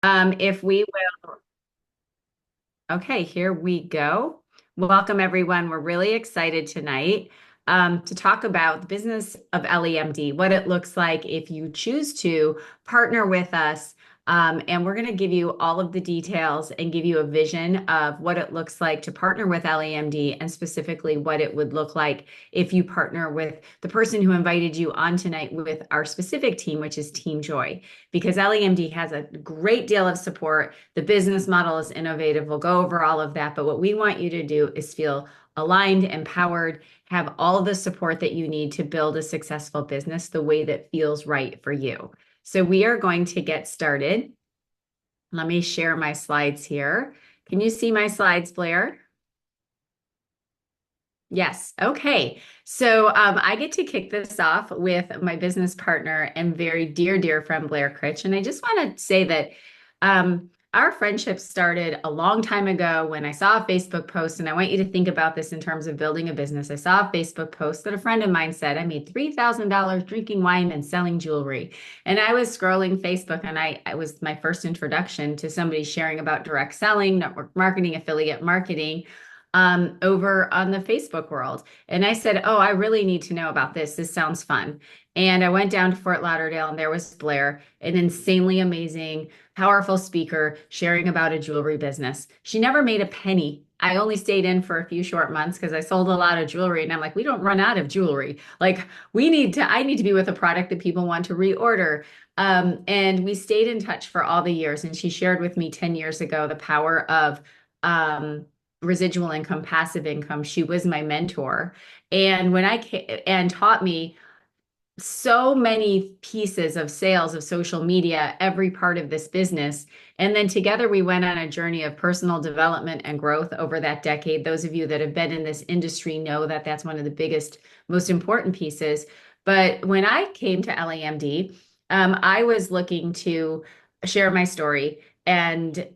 If we will, okay, here we go. Welcome, everyone. We're really excited tonight to talk about the business of Elliemd, what it looks like if you choose to partner with us. And we're going to give you all of the details and give you a vision of what it looks like to partner with Elliemd and specifically what it would look like if you partner with the person who invited you on tonight with our specific team, which is Team Joy, because Elliemd has a great deal of support. The business model is innovative. We'll go over all of that, but what we want you to do is feel aligned, empowered, have all the support that you need to build a successful business the way that feels right for you. So we are going to get started. Let me share my slides here. Can you see my slides, Blair? Yes. Okay. So I get to kick this off with my business partner and very dear, dear friend, Blair Critch. And I just want to say that our friendship started a long time ago when I saw a Facebook post. And I want you to think about this in terms of building a business. I saw a Facebook post that a friend of mine said, I made $3,000 drinking wine and selling jewelry. And I was scrolling Facebook and I was my first introduction to somebody sharing about direct selling, network marketing, affiliate marketing over on the Facebook world. And I said, oh, I really need to know about this. This sounds fun. And I went down to Fort Lauderdale and there was Blair, an insanely amazing, powerful speaker sharing about a jewelry business. She never made a penny. I only stayed in for a few short months because I sold a lot of jewelry and I'm like, we don't run out of jewelry. Like I need to be with a product that people want to reorder. And we stayed in touch for all the years. And she shared with me 10 years ago the power of residual income, passive income. She was my mentor. And when I came and taught me so many pieces of sales, of social media, every part of this business. And then together we went on a journey of personal development and growth over that decade. Those of you that have been in this industry know that that's one of the biggest, most important pieces. But when I came to Elliemd, I was looking to share my story and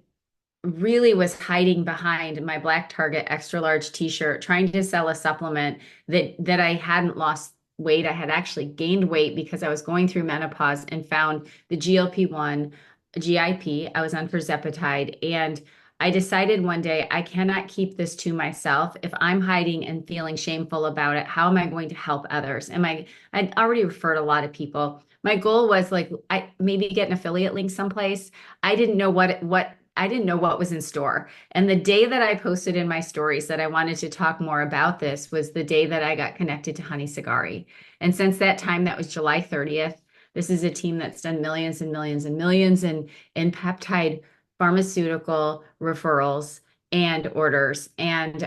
really was hiding behind my black Target extra large t-shirt, trying to sell a supplement that I hadn't lost weight. I had actually gained weight because I was going through menopause and found the GLP-1 GIP. I was on tirzepatide and I decided one day I cannot keep this to myself. If I'm hiding and feeling shameful about it, how am I going to help others? I'd already referred a lot of people. My goal was like I maybe get an affiliate link someplace. I didn't know what I didn't know what was in store. And the day that I posted in my stories that I wanted to talk more about this was the day that I got connected to Honey Sagari. And since that time, that was July 30th. This is a team that's done millions and millions and millions in peptide pharmaceutical referrals and orders. And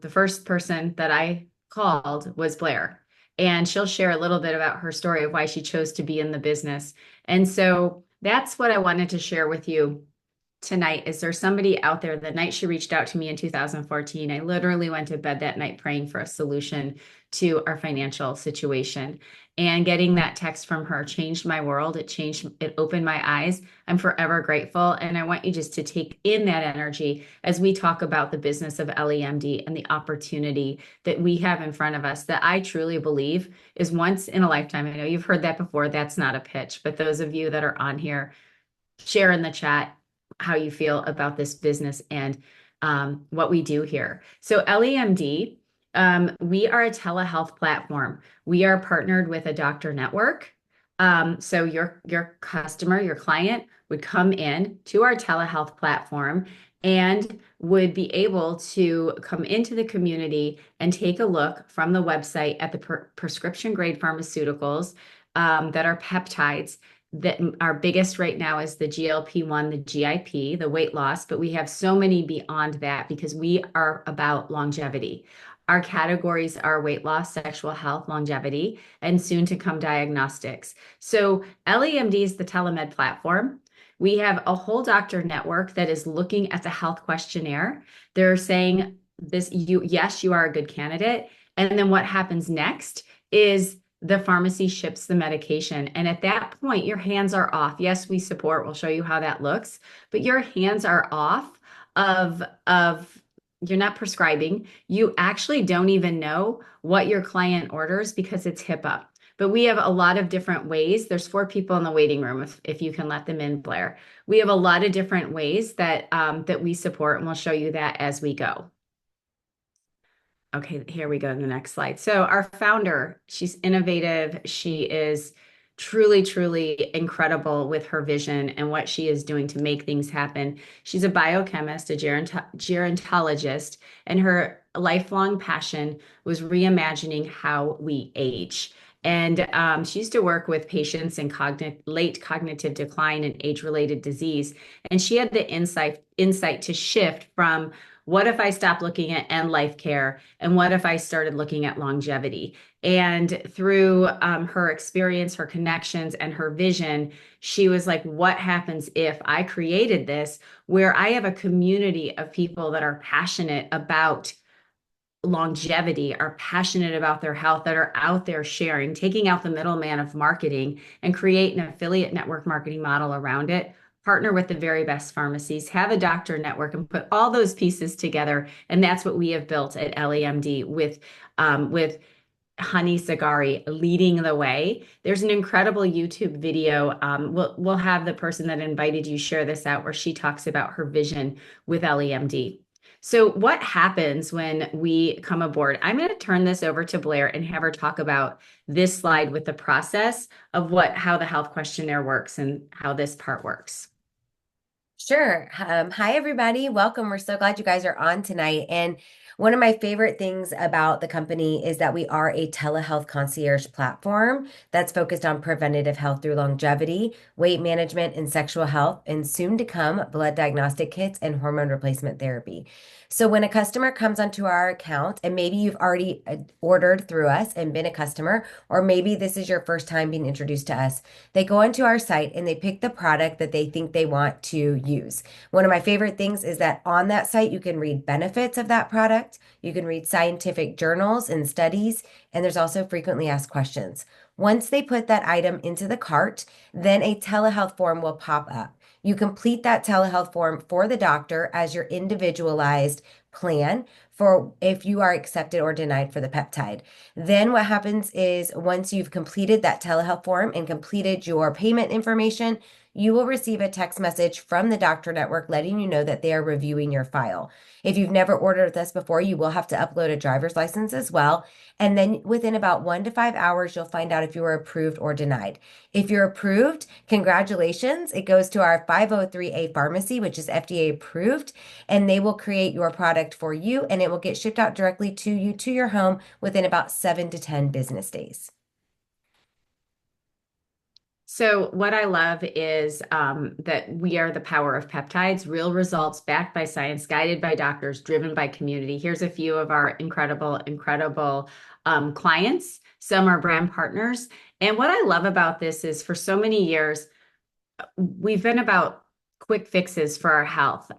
the first person that I called was Blair. And she'll share a little bit about her story of why she chose to be in the business. And so that's what I wanted to share with you tonight. Is there somebody out there? The night she reached out to me in 2014, I literally went to bed that night praying for a solution to our financial situation. And getting that text from her changed my world. It opened my eyes. I'm forever grateful. And I want you just to take in that energy as we talk about the business of Elliemd and the opportunity that we have in front of us that I truly believe is once in a lifetime. I know you've heard that before. That's not a pitch, but those of you that are on here, share in the chat how you feel about this business and what we do here. So Elliemd, we are a telehealth platform. We are partnered with a doctor network. So your customer, your client would come in to our telehealth platform and would be able to come into the community and take a look from the website at the prescription grade pharmaceuticals that are peptides that our biggest right now is the GLP-1, the GIP, the weight loss, but we have so many beyond that because we are about longevity. Our categories are weight loss, sexual health, longevity, and soon to come diagnostics. So Elliemd is the telemed platform. We have a whole doctor network that is looking at the health questionnaire. They're saying this, yes, you are a good candidate. And then what happens next is the pharmacy ships the medication. And at that point, your hands are off. Yes, we support. We'll show you how that looks, but your hands are off of you're not prescribing. You actually don't even know what your client orders because it's HIPAA. But we have a lot of different ways. There's 4 people in the waiting room if you can let them in, Blair. We have a lot of different ways that we support, and we'll show you that as we go. Okay, here we go to the next slide. So our founder, she's innovative. She is truly, truly incredible with her vision and what she is doing to make things happen. She's a biochemist, a gerontologist, and her lifelong passion was reimagining how we age. And she used to work with patients in late cognitive decline and age-related disease. And she had the insight to shift from what if I stopped looking at end life care and what if I started looking at longevity? And through her experience, her connections, and her vision, she was like, what happens if I created this where I have a community of people that are passionate about longevity, are passionate about their health, that are out there sharing, taking out the middleman of marketing and create an affiliate network marketing model around it, partner with the very best pharmacies, have a doctor network, and put all those pieces together. And that's what we have built at Elliemd with Honey Sagari leading the way. There's an incredible YouTube video. We'll have the person that invited you share this out where she talks about her vision with Elliemd. So what happens when we come aboard? I'm going to turn this over to Blair and have her talk about this slide with the process of how the health questionnaire works and how this part works. Sure. Hi, everybody. Welcome. We're so glad you guys are on tonight. And one of my favorite things about the company is that we are a telehealth concierge platform that's focused on preventative health through longevity, weight management, and sexual health, and soon to come blood diagnostic kits and hormone replacement therapy. So when a customer comes onto our account, and maybe you've already ordered through us and been a customer, or maybe this is your first time being introduced to us, they go onto our site and they pick the product that they think they want to use. One of my favorite things is that on that site, you can read benefits of that product, you can read scientific journals and studies, and there's also frequently asked questions. Once they put that item into the cart, then a telehealth form will pop up. You complete that telehealth form for the doctor as your individualized plan for if you are accepted or denied for the peptide. Then what happens is once you've completed that telehealth form and completed your payment information, you will receive a text message from the doctor network letting you know that they are reviewing your file. If you've never ordered with us before, you will have to upload a driver's license as well. And then within about 1 to 5 hours, you'll find out if you are approved or denied. If you're approved, congratulations. It goes to our 503A pharmacy, which is FDA approved, and they will create your product for you and it will get shipped out directly to you to your home within about 7 to 10 business days. So what I love is that we are the power of peptides, real results backed by science, guided by doctors, driven by community. Here's a few of our incredible clients. Some are brand partners. And what I love about this is for so many years, we've been about quick fixes for our health.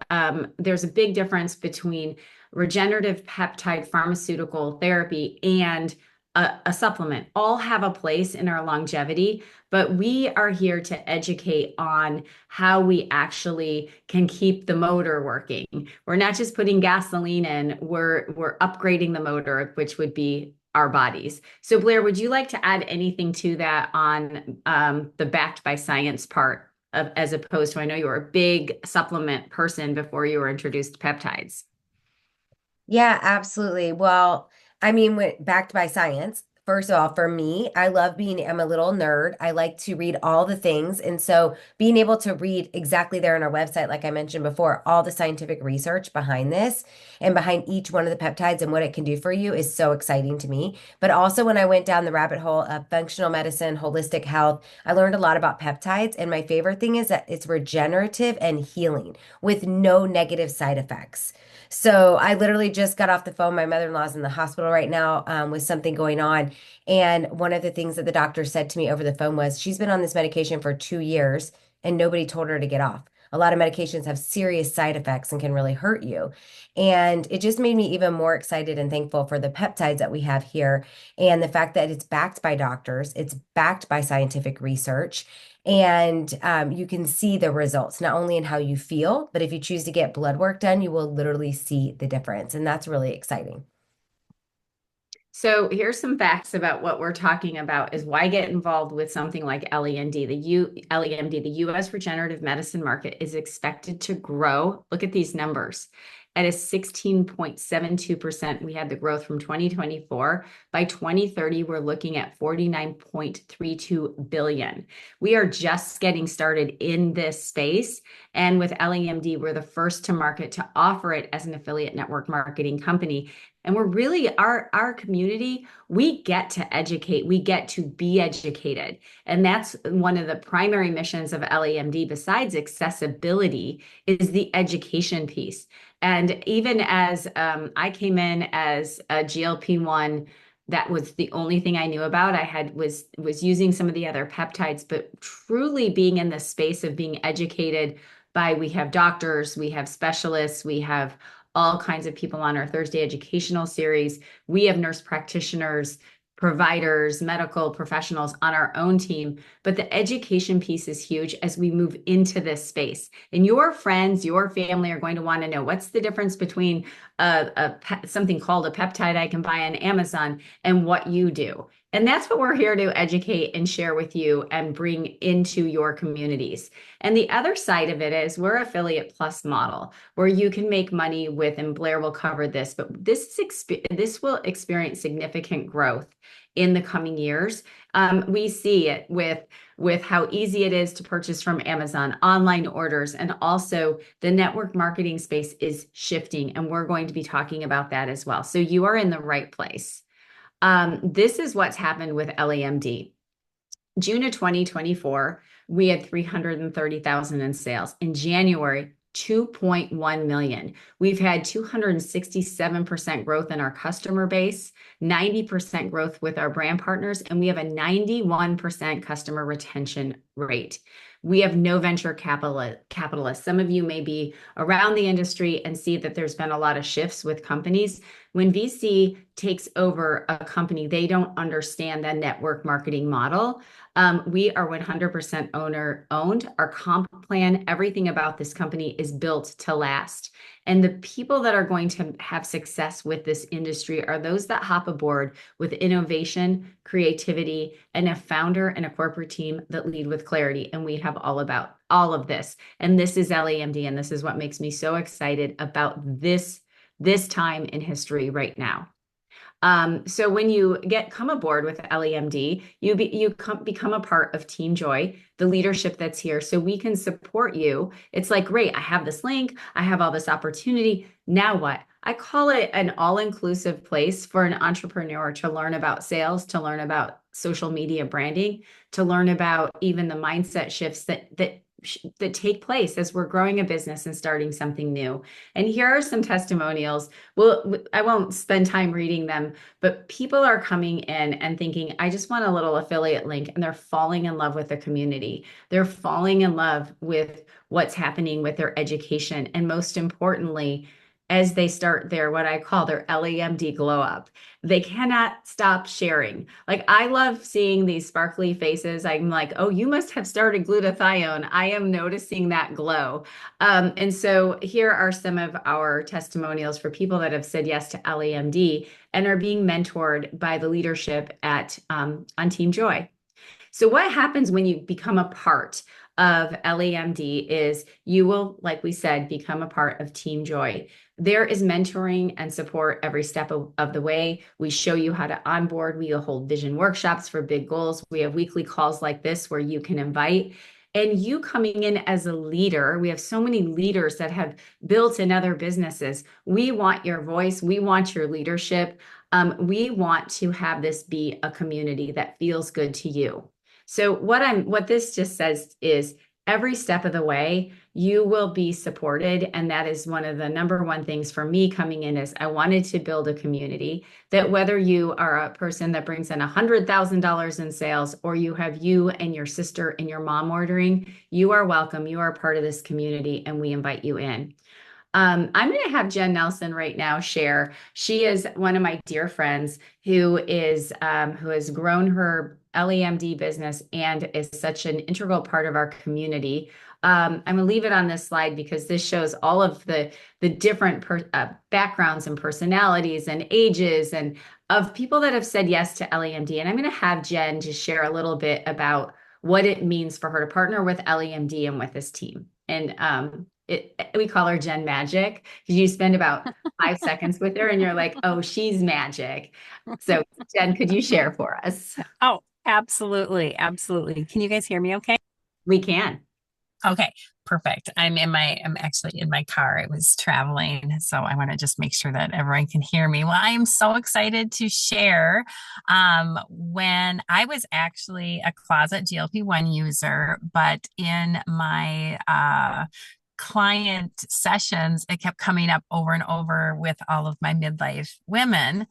There's a big difference between regenerative peptide pharmaceutical therapy and a supplement. All have a place in our longevity, but we are here to educate on how we actually can keep the motor working. We're not just putting gasoline in, we're upgrading the motor, which would be our bodies. So Blair, would you like to add anything to that on the backed by science part as opposed to, I know you were a big supplement person before you were introduced to peptides. Yeah, absolutely. Well, I mean, backed by science. First of all, for me, I'm a little nerd. I like to read all the things. And so being able to read exactly there on our website, like I mentioned before, all the scientific research behind this and behind each one of the peptides and what it can do for you is so exciting to me. But also when I went down the rabbit hole of functional medicine, holistic health, I learned a lot about peptides. And my favorite thing is that it's regenerative and healing with no negative side effects. So I literally just got off the phone. My mother-in-law's in the hospital right now with something going on. And one of the things that the doctor said to me over the phone was she's been on this medication for 2 years and nobody told her to get off. A lot of medications have serious side effects and can really hurt you. And it just made me even more excited and thankful for the peptides that we have here and the fact that it's backed by doctors, it's backed by scientific research, and you can see the results, not only in how you feel, but if you choose to get blood work done, you will literally see the difference. And that's really exciting. So here's some facts about what we're talking about is why get involved with something like LEMD. LEMD, the US regenerative medicine market is expected to grow. Look at these numbers. At a 16.72%, we had the growth from 2024. By 2030, we're looking at 49.32 billion. We are just getting started in this space. And with LEMD, we're the first to market to offer it as an affiliate network marketing company. And we're really our community, we get to educate, we get to be educated. And that's one of the primary missions of LAMD, besides accessibility, is the education piece. And even as I came in as a GLP-1, that was the only thing I knew about. I had was using some of the other peptides, but truly being in the space of being educated by, we have doctors, we have specialists, we have all kinds of people on our Thursday educational series. We have nurse practitioners, providers, medical professionals on our own team. But the education piece is huge as we move into this space. And your friends, your family are going to want to know, what's the difference between something called a peptide I can buy on Amazon and what you do. And that's what we're here to educate and share with you and bring into your communities. And the other side of it is we're affiliate plus model, where you can make money with, and Blair will cover this, but this will experience significant growth in the coming years. We see it with how easy it is to purchase from Amazon, online orders, and also the network marketing space is shifting, and we're going to be talking about that as well. So you are in the right place. This is what's happened with LAMD. June of 2024, we had 330,000 in sales. In January, 2.1 million. We've had 267% growth in our customer base, 90% growth with our brand partners, and we have a 91% customer retention rate. We have no venture capitalists. Some of you may be around the industry and see that there's been a lot of shifts with companies. When VC takes over a company, they don't understand the network marketing model. We are 100% owner owned. Our comp plan, everything about this company is built to last. And the people that are going to have success with this industry are those that hop aboard with innovation, creativity, and a founder and a corporate team that lead with clarity. And we have all of this. And this is LAMD, and this is what makes me so excited about this time in history right now. So when you come aboard with LEMD, you become a part of Team Joy, the leadership that's here, so we can support you. It's like, great, I have this link, I have all this opportunity. Now what? I call it an all-inclusive place for an entrepreneur to learn about sales, to learn about social media branding, to learn about even the mindset shifts that take place as we're growing a business and starting something new. And here are some testimonials. Well, I won't spend time reading them, but people are coming in and thinking, I just want a little affiliate link, and they're falling in love with the community. They're falling in love with what's happening with their education. And most importantly, as they start their, what I call their LAMD glow up, they cannot stop sharing. Like, I love seeing these sparkly faces. I'm like, oh, you must have started glutathione. I am noticing that glow. And so here are some of our testimonials for people that have said yes to LAMD and are being mentored by the leadership at on Team Joy. So what happens when you become a part of LAMD is you will, like we said, become a part of Team Joy. There is mentoring and support every step of the way. We show you how to onboard. We hold vision workshops for big goals. We have weekly calls like this where you can invite. And you coming in as a leader, we have so many leaders that have built in other businesses. We want your voice. We want your leadership. We want to have this be a community that feels good to you. So what this just says is every step of the way, you will be supported. And that is one of the number one things for me coming in is I wanted to build a community that whether you are a person that brings in $100,000 in sales, or you have you and your sister and your mom ordering, you are welcome. You are part of this community, and we invite you in. I'm going to have Jen Nelson right now share. She is one of my dear friends who has grown her LEMD business and is such an integral part of our community. I'm gonna leave it on this slide because this shows all of the different backgrounds and personalities and ages and of people that have said yes to LEMD. And I'm gonna have Jen just share a little bit about what it means for her to partner with LEMD and with this team. And we call her Jen Magic because you spend about 5 seconds with her and you're like, oh, she's magic. So, Jen, could you share for us? Oh, absolutely. Absolutely. Can you guys hear me okay? We can. Okay, perfect. I'm actually in my car. I was traveling, so I want to just make sure that everyone can hear me. Well, I am so excited to share. When I was actually a closet GLP-1 user, but in my client sessions, it kept coming up over and over with all of my midlife women.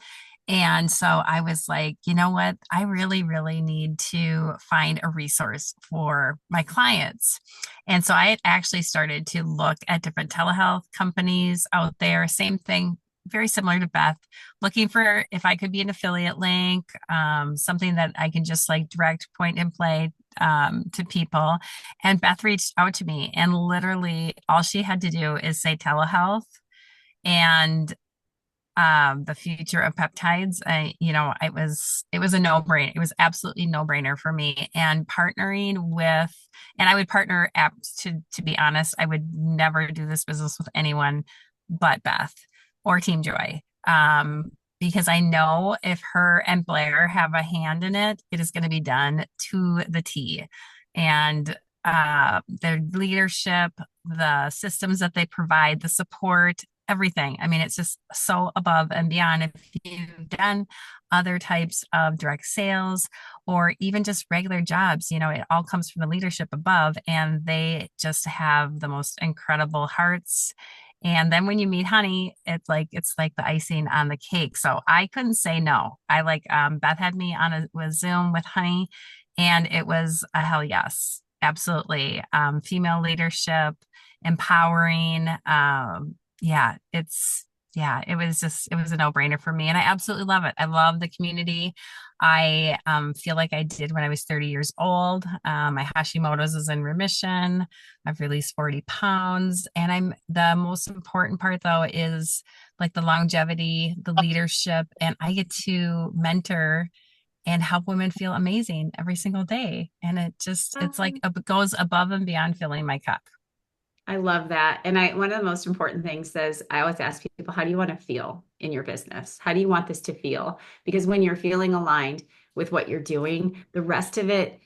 And so I was like, you know what? I really, really need to find a resource for my clients. And so I had actually started to look at different telehealth companies out there. Same thing, very similar to Beth, looking for if I could be an affiliate link, something that I can just like direct point and play to people. And Beth reached out to me, and literally all she had to do is say telehealth. And the future of peptides, it was a no-brainer. It was absolutely no-brainer for me. And partnering with, and I would partner to be honest, I would never do this business with anyone but Beth or Team Joy. Because I know if her and Blair have a hand in it, it is going to be done to the T. And their leadership, the systems that they provide, the support, everything. I mean, it's just so above and beyond. If you've done other types of direct sales or even just regular jobs, it all comes from the leadership above, and they just have the most incredible hearts. And then when you meet Honey, it's like the icing on the cake. So I couldn't say no. I like Beth had me on with Zoom with Honey, and it was a hell yes, absolutely. Female leadership, empowering. It was a no-brainer for me, and I absolutely love it. I love the community. I feel like I did when I was 30 years old. My Hashimoto's is in remission. I've released 40 pounds, and the most important part though is like the longevity, the leadership, and I get to mentor and help women feel amazing every single day. And it's like it goes above and beyond filling my cup. I love that. And one of the most important things is I always ask people, how do you want to feel in your business? How do you want this to feel? Because when you're feeling aligned with what you're doing, the rest of it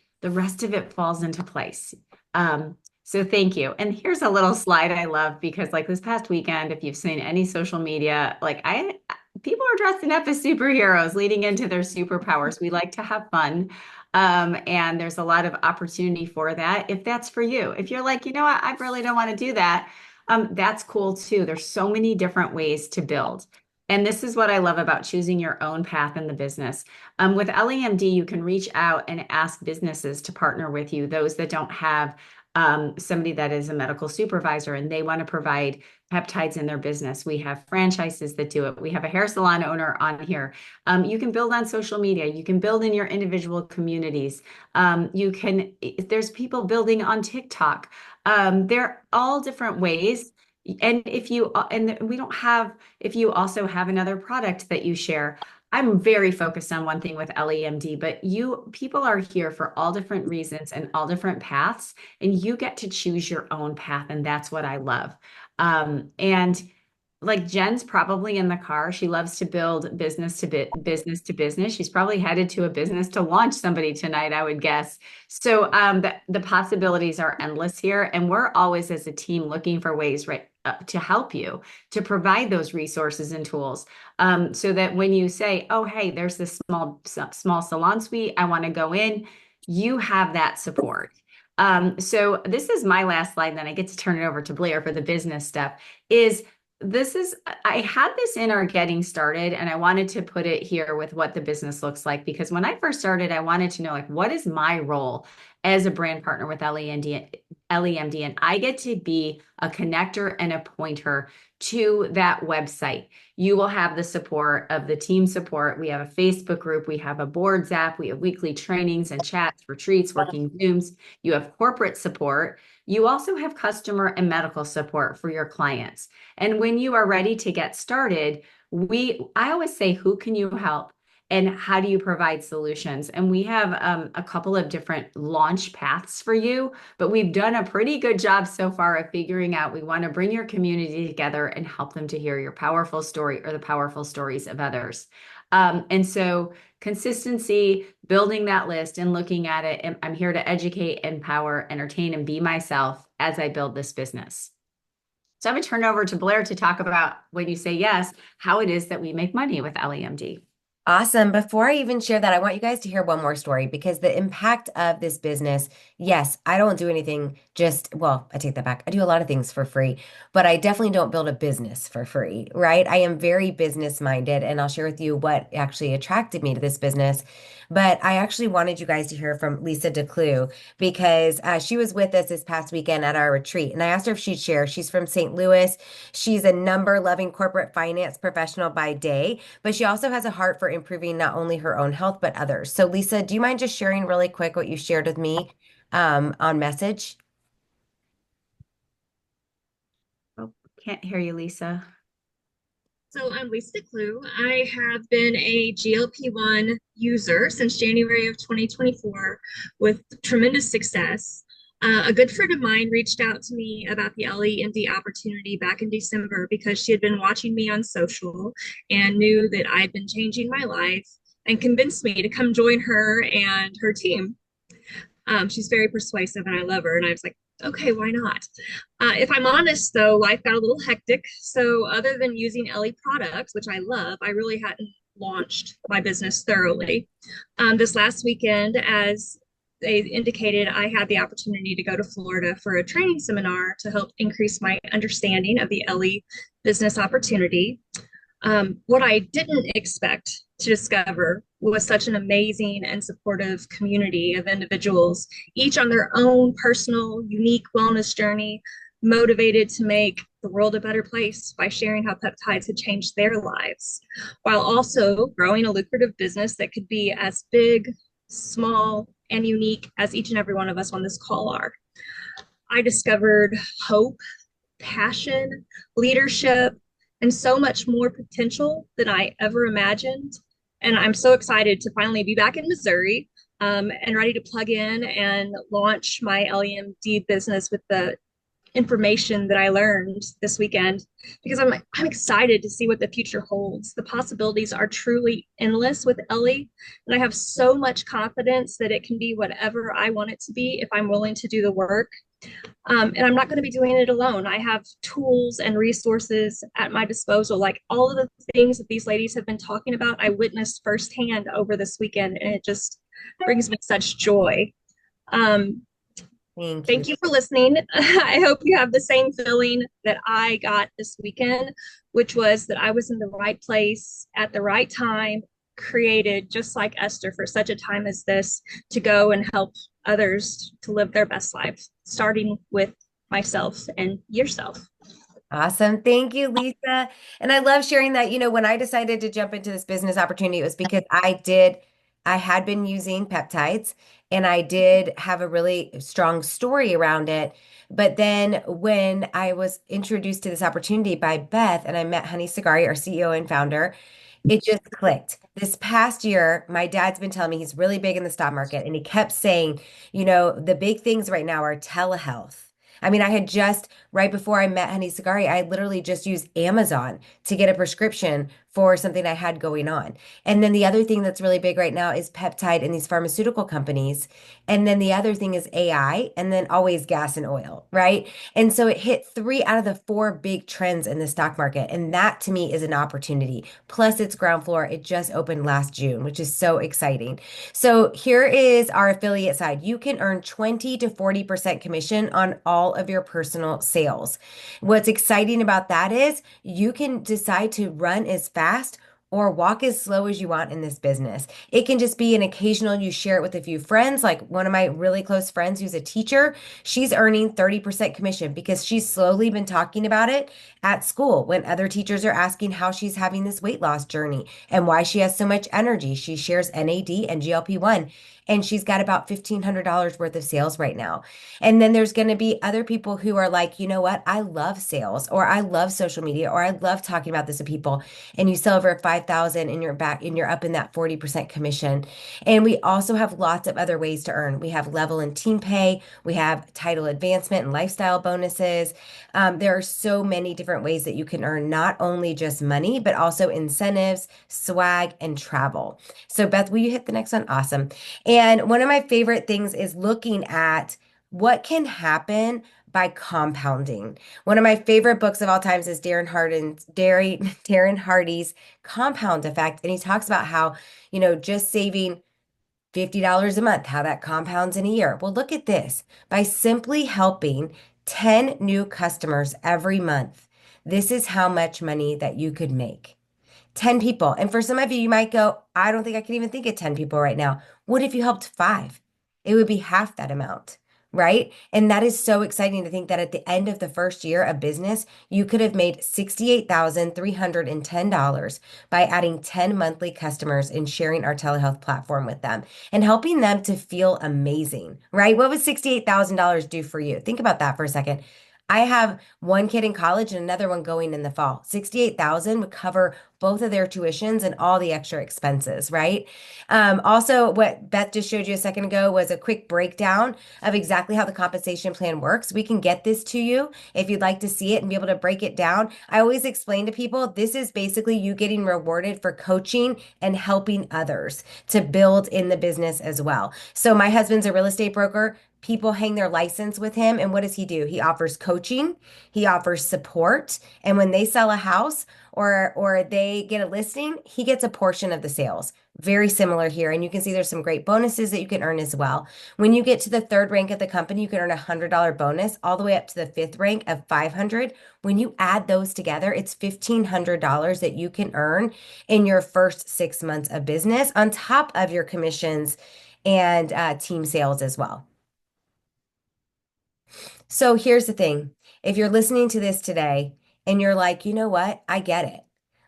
falls into place. So thank you. And here's a little slide I love because like this past weekend, if you've seen any social media, people are dressing up as superheroes leading into their superpowers. We like to have fun. And there's a lot of opportunity for that if that's for you. If you're like, you know what, I really don't want to do that, that's cool too. There's so many different ways to build. And this is what I love about choosing your own path in the business. With LEMD, you can reach out and ask businesses to partner with you, those that don't have somebody that is a medical supervisor and they want to provide peptides in their business. We have franchises that do it. We have a hair salon owner on here. You can build on social media. You can build in your individual communities. There's people building on TikTok. They're all different ways. And if you also have another product that you share, I'm very focused on one thing with LEMD, but people are here for all different reasons and all different paths, and you get to choose your own path, and that's what I love. And like Jen's probably in the car. She loves to build business to business. She's probably headed to a business to launch somebody tonight, I would guess. So the possibilities are endless here, and we're always as a team looking for ways, right, to help you to provide those resources and tools, so that when you say, "Oh, hey, there's this small salon suite, I want to go in," you have that support. So this is my last slide, then I get to turn it over to Blair for the business stuff. Is I had this in our getting started, and I wanted to put it here with what the business looks like because when I first started, I wanted to know like what is my role as a brand partner with LEMD, and I get to be a connector and a pointer to that website. You will have the support of the team support. We have a Facebook group, we have a boards app, we have weekly trainings and chats, retreats, working Zooms. You have corporate support. You also have customer and medical support for your clients. And when you are ready to get started, I always say, who can you help? And how do you provide solutions? And we have a couple of different launch paths for you, but we've done a pretty good job so far of figuring out we want to bring your community together and help them to hear your powerful story or the powerful stories of others. And so consistency, building that list and looking at it, and I'm here to educate, empower, entertain, and be myself as I build this business. So I'm going to turn it over to Blair to talk about when you say yes, how it is that we make money with LEMD. Awesome. Before I even share that, I want you guys to hear one more story because the impact of this business, yes, I don't do anything well, I take that back. I do a lot of things for free, but I definitely don't build a business for free, right? I am very business minded, and I'll share with you what actually attracted me to this business. But I actually wanted you guys to hear from Lisa DeClue because she was with us this past weekend at our retreat, and I asked her if she'd share. She's from St. Louis. She's a number loving corporate finance professional by day, but she also has a heart for improving not only her own health, but others. So, Lisa, do you mind just sharing really quick what you shared with me on message? Oh, can't hear you, Lisa. So I'm Lisa Clue. I have been a GLP-1 user since January of 2024 with tremendous success. A good friend of mine reached out to me about the LEMD opportunity back in December because she had been watching me on social and knew that I'd been changing my life and convinced me to come join her and her team. She's very persuasive and I love her. And I was like, okay, why not? If I'm honest, though, life got a little hectic. So, other than using Ellie products, which I love, I really hadn't launched my business thoroughly. This last weekend, as they indicated, I had the opportunity to go to Florida for a training seminar to help increase my understanding of the Ellie business opportunity. What I didn't expect to discover was such an amazing and supportive community of individuals, each on their own personal, unique wellness journey, motivated to make the world a better place by sharing how peptides had changed their lives, while also growing a lucrative business that could be as big, small, and unique as each and every one of us on this call are. I discovered hope, passion, leadership, and so much more potential than I ever imagined. And I'm so excited to finally be back in Missouri and ready to plug in and launch my LEMD business with the information that I learned this weekend because I'm excited to see what the future holds. The possibilities are truly endless with Ellie, and I have so much confidence that it can be whatever I want it to be if I'm willing to do the work. And I'm not going to be doing it alone. I have tools and resources at my disposal, like all of the things that these ladies have been talking about. I witnessed firsthand over this weekend, and it just brings me such joy. Um, Thank you for listening. I hope you have the same feeling that I got this weekend, which was that I was in the right place at the right time, created just like Esther for such a time as this to go and help others to live their best lives, starting with myself and yourself. Awesome. Thank you, Lisa. And I love sharing that. When I decided to jump into this business opportunity, it was because I had been using peptides and I did have a really strong story around it. But then when I was introduced to this opportunity by Beth and I met Honey Sagari, our CEO and founder, it just clicked. This past year, my dad's been telling me he's really big in the stock market, and he kept saying, the big things right now are telehealth. I mean, I had just, right before I met Honey Sagari, I literally just used Amazon to get a prescription for something I had going on. And then the other thing that's really big right now is peptide and these pharmaceutical companies. And then the other thing is AI, and then always gas and oil, right? And so it hit 3 out of the 4 big trends in the stock market. And that to me is an opportunity. Plus, it's ground floor. It just opened last June, which is so exciting. So here is our affiliate side. You can earn 20 to 40% commission on all of your personal sales sales. What's exciting about that is you can decide to run as fast or walk as slow as you want in this business. It can just be an occasional, you share it with a few friends. Like one of my really close friends who's a teacher, she's earning 30% commission because she's slowly been talking about it at school when other teachers are asking how she's having this weight loss journey and why she has so much energy. She shares NAD and GLP-1, and she's got about $1,500 worth of sales right now. And then there's going to be other people who are like, you know what? I love sales, or I love social media, or I love talking about this to people. And you sell over 5,000 and you're back and you're up in that 40% commission. And we also have lots of other ways to earn. We have level and team pay. We have title advancement and lifestyle bonuses. There are so many different ways that you can earn not only just money, but also incentives, swag, and travel. So Beth, will you hit the next one? Awesome. And one of my favorite things is looking at what can happen by compounding. One of my favorite books of all times is Darren Hardy's Compound Effect. And he talks about how, just saving $50 a month, how that compounds in a year. Well, look at this. By simply helping 10 new customers every month, this is how much money that you could make. 10 people. And for some of you, you might go, I don't think I can even think of 10 people right now. What if you helped five? It would be half that amount, right? And that is so exciting to think that at the end of the first year of business, you could have made $68,310 by adding 10 monthly customers and sharing our telehealth platform with them and helping them to feel amazing, right? What would $68,000 do for you? Think about that for a second. I have one kid in college and another one going in the fall. 68,000 would cover both of their tuitions and all the extra expenses, right? Also, what Beth just showed you a second ago was a quick breakdown of exactly how the compensation plan works. We can get this to you if you'd like to see it and be able to break it down. I always explain to people, this is basically you getting rewarded for coaching and helping others to build in the business as well. So my husband's a real estate broker. People hang their license with him. And what does he do? He offers coaching, he offers support. And when they sell a house or they get a listing, he gets a portion of the sales. Very similar here. And you can see there's some great bonuses that you can earn as well. When you get to the third rank of the company, you can earn a $100 bonus all the way up to the fifth rank of 500. When you add those together, it's $1,500 that you can earn in your first 6 months of business on top of your commissions and team sales as well. So here's the thing. If you're listening to this today and you're like, you know what? I get it.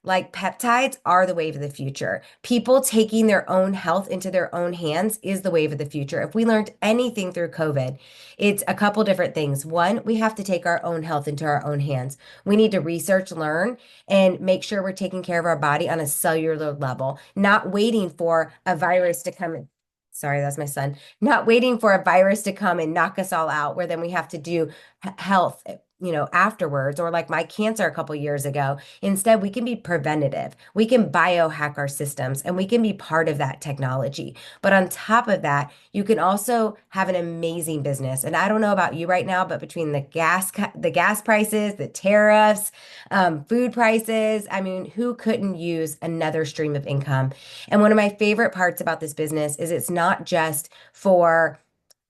Like peptides are the wave of the future. People taking their own health into their own hands is the wave of the future. If we learned anything through COVID, it's a couple different things. One, we have to take our own health into our own hands. We need to research, learn, and make sure we're taking care of our body on a cellular level, not waiting for a virus to come in. Sorry, that's my son. Not waiting for a virus to come and knock us all out, where then we have to do health, afterwards, or like my cancer a couple years ago. Instead, we can be preventative. We can biohack our systems and we can be part of that technology. But on top of that, you can also have an amazing business. And I don't know about you right now, but between the gas prices, the tariffs, food prices, I mean, who couldn't use another stream of income? And one of my favorite parts about this business is it's not just for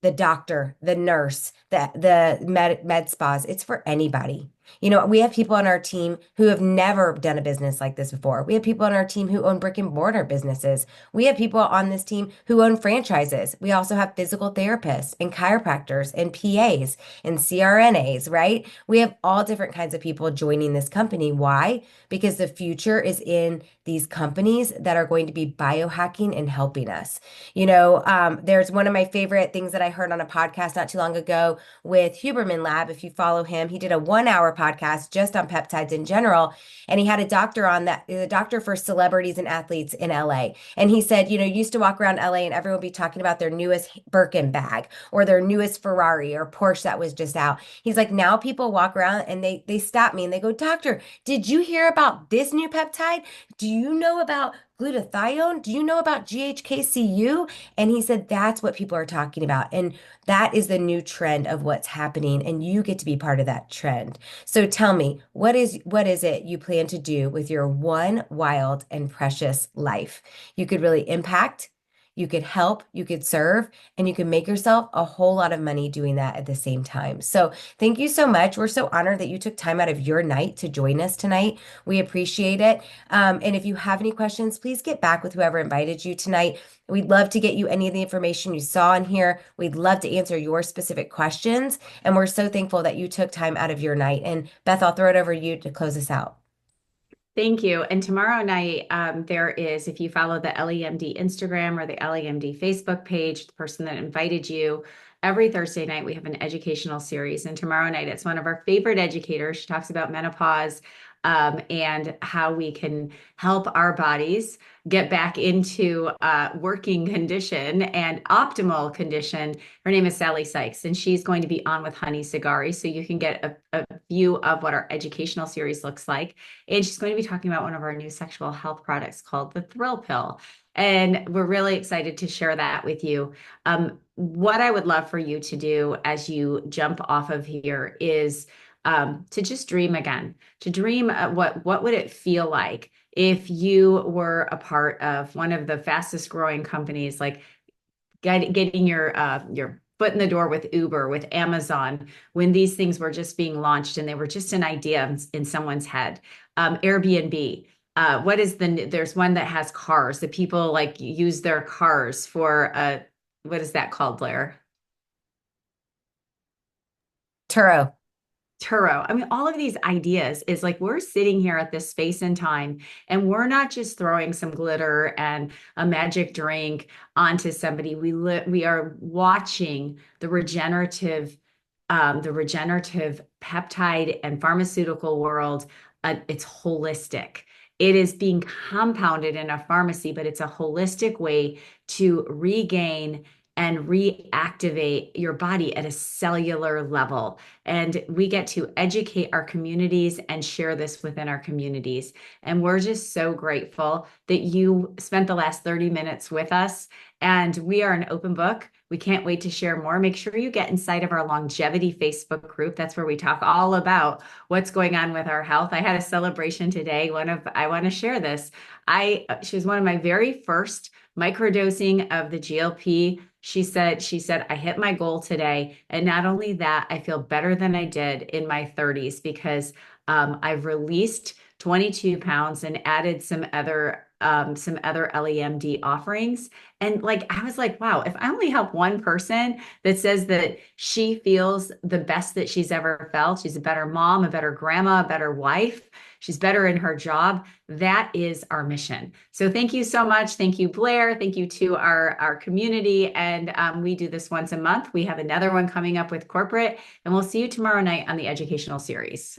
the doctor, the nurse, the med spas. It's for anybody. We have people on our team who have never done a business like this before. We have people on our team who own brick and mortar businesses. We have people on this team who own franchises. We also have physical therapists and chiropractors and PAs and CRNAs, right? We have all different kinds of people joining this company. Why? Because the future is in these companies that are going to be biohacking and helping us. There's one of my favorite things that I heard on a podcast not too long ago with Huberman Lab. If you follow him, he did a 1 hour podcast just on peptides in general. And he had a doctor on that, the doctor for celebrities and athletes in LA. And he said, you used to walk around LA and everyone would be talking about their newest Birkin bag or their newest Ferrari or Porsche that was just out. He's like, now people walk around and they stop me and they go, doctor, did you hear about this new peptide? Do you know about glutathione? Do you know about GHKCU? And he said, that's what people are talking about. And that is the new trend of what's happening. And you get to be part of that trend. So tell me, what is it you plan to do with your one wild and precious life? You could really impact, you could help, you could serve, and you can make yourself a whole lot of money doing that at the same time. So thank you so much. We're so honored that you took time out of your night to join us tonight. We appreciate it. And if you have any questions, please get back with whoever invited you tonight. We'd love to get you any of the information you saw in here. We'd love to answer your specific questions. And we're so thankful that you took time out of your night. And Beth, I'll throw it over to you to close us out. Thank you. And tomorrow night, there is, if you follow the Elliemd Instagram or the Elliemd Facebook page, the person that invited you, every Thursday night we have an educational series. And tomorrow night, it's one of our favorite educators. She talks about menopause, and how we can help our bodies get back into working condition and optimal condition. Her name is Sally Sykes, and she's going to be on with Honey Sigari, so you can get a view of what our educational series looks like. And she's going to be talking about one of our new sexual health products called the Thrill Pill. And we're really excited to share that with you. What I would love for you to do as you jump off of here is to just dream again, to dream what would it feel like if you were a part of one of the fastest growing companies, like getting your foot in the door with Uber, with Amazon, when these things were just being launched and they were just an idea in someone's head. Airbnb. There's one that has cars that people like use their cars for, what is that called, Blair? Turo. Turo. I mean, all of these ideas is like we're sitting here at this space and time, and we're not just throwing some glitter and a magic drink onto somebody. We are watching the regenerative peptide and pharmaceutical world. It's holistic. It is being compounded in a pharmacy, but it's a holistic way to regain and reactivate your body at a cellular level. And we get to educate our communities and share this within our communities. And we're just so grateful that you spent the last 30 minutes with us. And we are an open book. We can't wait to share more. Make sure you get inside of our longevity Facebook group. That's where we talk all about what's going on with our health. I had a celebration today. I want to share this. She was one of my very first microdosing of the GLP. She said, I hit my goal today. And not only that, I feel better than I did in my 30s because I've released 22 pounds and added some other Elliemd offerings. And like, I was like, wow, if I only help one person that says that she feels the best that she's ever felt, she's a better mom, a better grandma, a better wife, she's better in her job. That is our mission. So thank you so much. Thank you, Blair. Thank you to our community. And we do this once a month. We have another one coming up with corporate, and we'll see you tomorrow night on the educational series.